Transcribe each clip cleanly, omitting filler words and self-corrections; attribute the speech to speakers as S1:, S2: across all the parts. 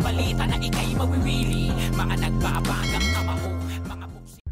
S1: balita na ika'y mawiwili. Mga nagbabagang kamao, mga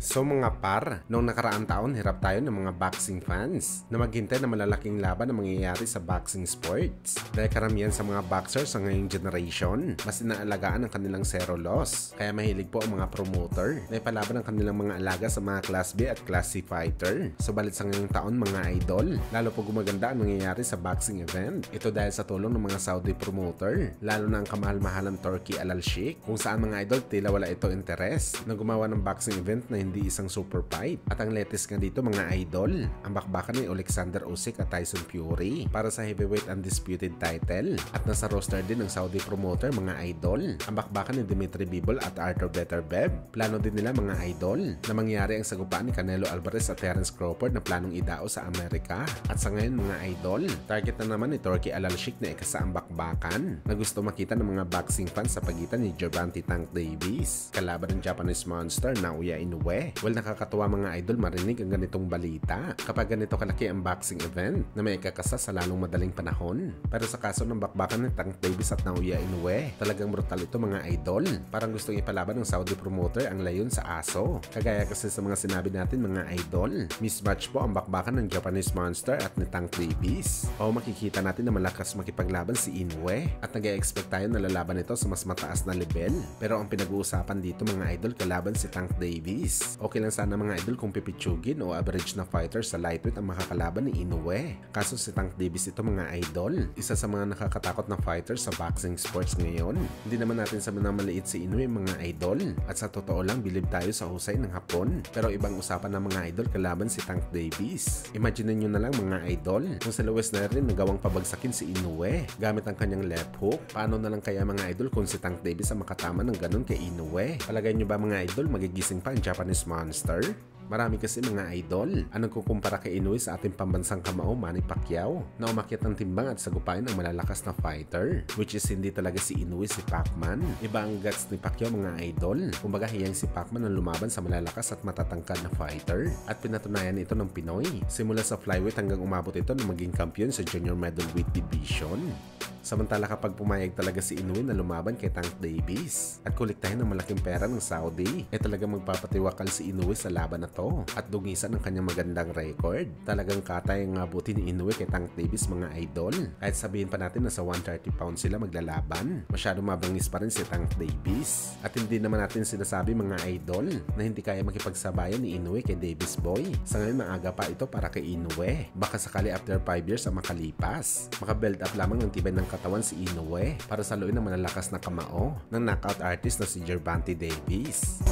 S2: So mga par, noong nakaraang taon hirap tayo ng mga boxing fans na maghintay na malalaking laban na mangyayari sa boxing sports. Dahil karamihan sa mga boxers sa ngayong generation, mas inaalagaan ang kanilang zero loss. Kaya mahilig po ang mga promoter na ipalaban ang kanilang mga alaga sa mga Class B at Class C fighter. Subalit sa ngayong taon mga idol, lalo po gumaganda ang nangyayari sa boxing event. Ito dahil sa tulong ng mga Saudi promoter, lalo na ang kamahal-mahalang Turki Al Sheikh, kung saan mga idol tila wala ito interes na gumawa ng boxing event na hindi isang super fight. At ang latest nga dito mga idol, ang bakbakan ni Alexander Usyk at Tyson Fury para sa heavyweight undisputed title. At nasa roster din ng Saudi promoter mga idol, ang bakbakan ni Dmitry Bivol at Arthur Beterbiev. Plano din nila mga idol na mangyari ang sagupaan ni Canelo Alvarez at Terence Crawford na planong idao sa Amerika. At sa ngayon mga idol, target na naman ni Turki Al Sheikh na ikasa ang bakbakan na gusto makita ng mga boxing fans sa pagitan ni Gervonta Tank Davis kalaban ng Japanese monster Naoya Inoue. Well, nakakatuwa mga idol marinig ang ganitong balita kapag ganito kalaki ang boxing event na may ikakasa sa lalong madaling panahon. Pero sa kaso ng bakbakan ni Tank Davis at Naoya Inoue, talagang brutal ito mga idol. Parang gustong ipalaban ng Saudi promoter ang layon sa aso. Kagaya kasi sa mga sinabi natin mga idol, mismatch po ang bakbakan ng Japanese monster at ni Tank Davis. O makikita natin na malakas makipaglaban si Inoue at nag-e-expect tayo na lalaban ito sa mas mataas na level. Pero ang pinag-uusapan dito mga idol kalaban si Tank Davis. Okay lang sana mga idol kung pipitsugin o average na fighter sa lightweight ang makakalaban ni Inoue. Kaso si Tank Davis ito mga idol, isa sa mga nakakatakot na fighter sa boxing sports ngayon. Hindi naman natin sabi na maliit si Inoue mga idol. At sa totoo lang bilib tayo sa husay ng Hapon. Pero ibang usapan ng mga idol kalaban si Tank Davis. Imagine nyo na lang mga idol, kung si Luis Nerlin nagawang pabagsakin si Inoue gamit ang kanyang left hook, paano na lang kaya mga idol kung si Tank Davis ang makatama ng ganun kay Inoue? Palagay nyo ba mga idol magigising pa ang Japanese monster? Marami kasi mga idol ang nagkukumpara kay Inoue sa ating pambansang kamao Manny Pacquiao na umakyat ng timbang at sagupain ang malalakas na fighter, which is hindi talaga si Inoue, si Pacman. Iba ang guts ni Pacquiao mga idol. Kumbaga hiyang si Pacman ang lumaban sa malalakas at matatangkad na fighter at pinatunayan ito ng Pinoy. Simula sa flyweight hanggang umabot ito na maging kampiyon sa junior middleweight division. Samantala kapag pumayag talaga si Inoue na lumaban kay Tank Davis at kolektahin ng malaking pera ng Saudi, talagang magpapatiwakal si Inoue sa laban na to at dungisan ng kanyang magandang record. Talagang katay ang ngabuti ni Inoue kay Tank Davis mga idol. Kahit sabihin pa natin na sa 130 pounds sila maglalaban, masyado mabangis pa rin si Tank Davis. At hindi naman natin sinasabi mga idol na hindi kaya makipagsabayan ni Inoue kay Davis Boy. Sa ngayon maaga pa ito para kay Inoue. Baka sakali after 5 years ang makalipas, maka-build up lamang ng tibay ng katawan si Inoue para saluin ang malalakas na kamao ng knockout artist na si Gervonta Davis.